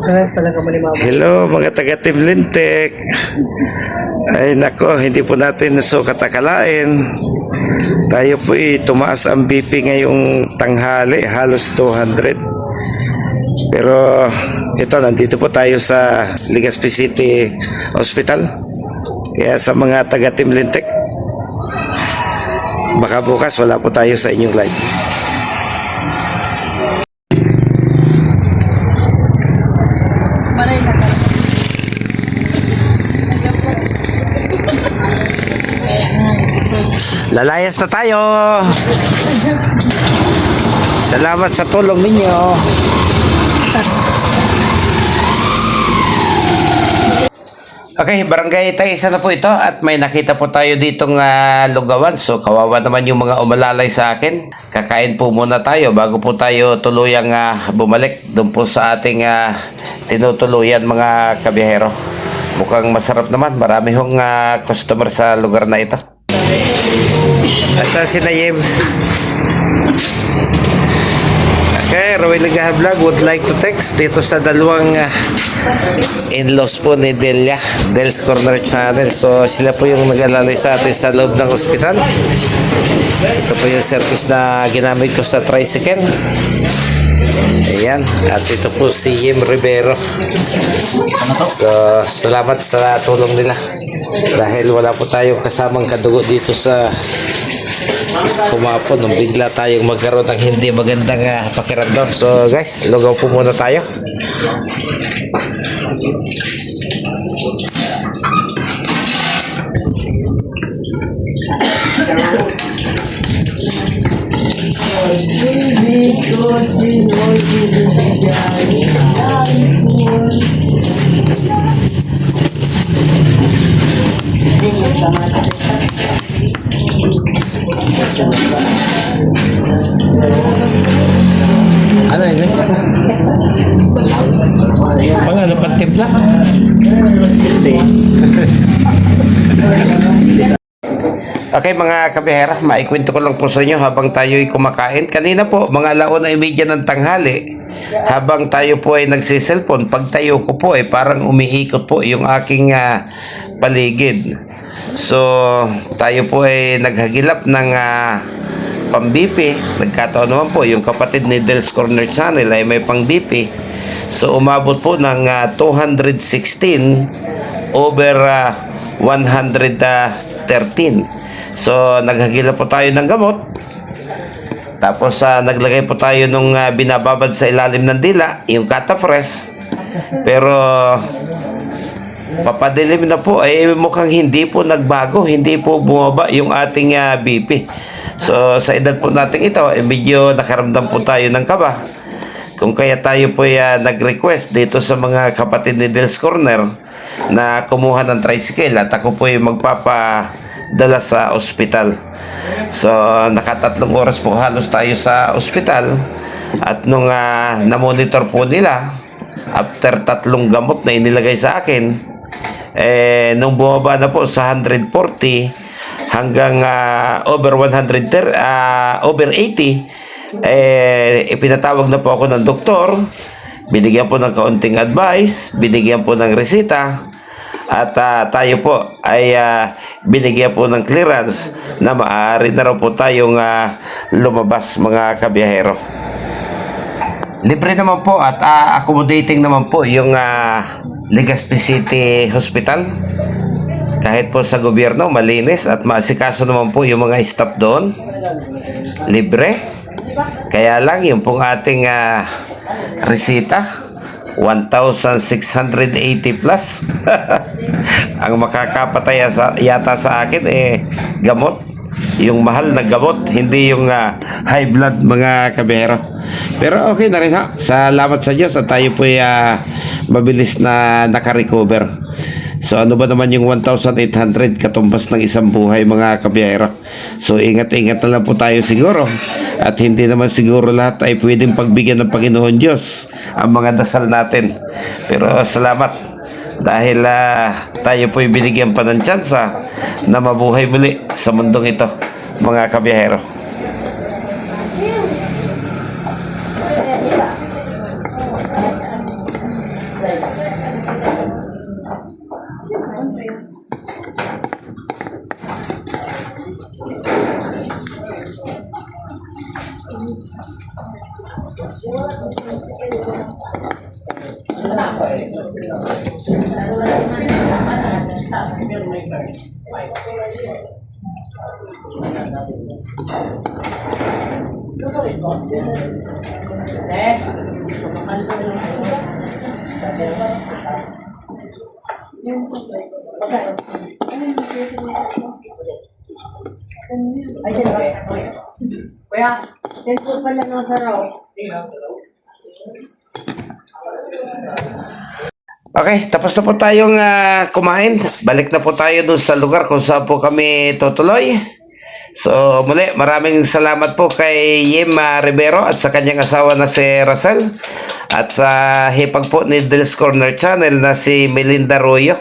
Hello mga taga Team Lintek. Ay nako, hindi po natin nasukat akalain. Tayo po tumaas ang BP ngayong tanghali, halos 200. Pero ito, nandito po tayo sa Legazpi City Hospital. Kaya sa mga taga Team Lintek, baka bukas wala po tayo sa inyong live. Lalayas na tayo. Salamat sa tulong ninyo. Okay, barangay Taisa na po ito at may nakita po tayo ditong lugawan. So kawawa naman yung mga umalalay sa akin. Kakain po muna tayo bago po tayo tuluyang bumalik doon po sa ating tinutuluyan mga kabiyahero. Mukhang masarap naman. Marami hong customer sa lugar na ito. At si Nayim. Okay, Roy Ligahan Vlog would like to text dito sa dalawang in-laws po ni Delia, Del's Corner Channel. So sila po yung nag-alalay sa atin sa loob ng ospital. Ito po yung service na ginamit ko sa tricycle. Ayan, at ito po si Yim Rivero. So salamat sa tulong nila dahil wala po tayong kasamang kadugo dito sa kumapon nung bigla tayong magkaroon ng hindi magandang pakiramdam. So guys, lugaw po muna tayo. Ano ini? Pang ano pang timpla? Okay mga kabihera, maikwento ko lang po sa inyo habang tayo'y kumakain. Kanina po, mga 1:30 ng tanghali, habang tayo po ay nagsiselfon, pag tayo ko po parang umiikot po yung aking paligid. So, tayo po ay naghagilap ng pang-BP. Nagkataon naman po, yung kapatid ni Del's Corner Channel ay may pang-BP. So, umabot po ng 216 over 113. So, naghagilap po tayo ng gamot. Tapos, naglagay po tayo nung binababad sa ilalim ng dila, yung Catafresh. Pero, papadilim na po, mukhang hindi po nagbago, hindi po bumaba yung ating BP. So, sa edad po natin ito, medyo nakaramdam po tayo ng kaba. Kung kaya tayo po nag-request dito sa mga kapatid ni Del's Corner na kumuha ng tricycle at ako po magpapadala sa ospital. So, nakatatlong oras po halos tayo sa ospital at nung na-monitor po nila, after 3 gamot na inilagay sa akin, nung bumaba na po sa 140 hanggang over 100, over 80, ipinatawag na po ako ng doktor, binigyan po ng kaunting advice, binigyan po ng resita, at tayo po ay binigyan po ng clearance na maaari na raw po tayong lumabas mga kabiyahero. Libre naman po at accommodating naman po yung Legazpi City Hospital. Kahit po sa gobyerno, malinis at maasikaso naman po yung mga staff doon. Libre. Kaya lang yung pong ating resita, 1,680 plus. Ang makakapataya yata sa akin gamot. Yung mahal na gamot, hindi yung high blood mga kabero. Pero okay na rin ha. Salamat sa Diyos at tayo po mabilis na nakarecover. So ano ba naman yung 1,800 katumbas ng isang buhay mga kabiyahero. So ingat-ingat na lang po tayo siguro. At hindi naman siguro lahat ay pwedeng pagbigyan ng Panginoon Diyos ang mga dasal natin. Pero salamat dahil tayo po'y binigyan pa ng tsansa na mabuhay muli sa mundong ito mga kabiyahero. Kuya, send po pala ng saraw. Okay, tapos na po tayong kumain. Balik na po tayo dun sa lugar kung saan po kami tutuloy. So muli, maraming salamat po kay Yim Rivero at sa kanyang asawa na si Russell. At sa hipag po ni Dils Corner Channel na si Melinda Royo.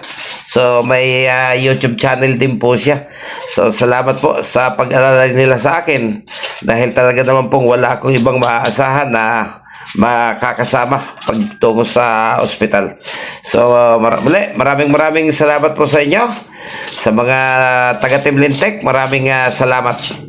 So may YouTube channel din po siya. So salamat po sa pag-alala nila sa akin. Dahil talaga naman pong wala akong ibang maaasahan na makakasama pagtungo sa ospital. So muli, maraming salamat po sa inyo. Sa mga taga Team Lintec, maraming salamat.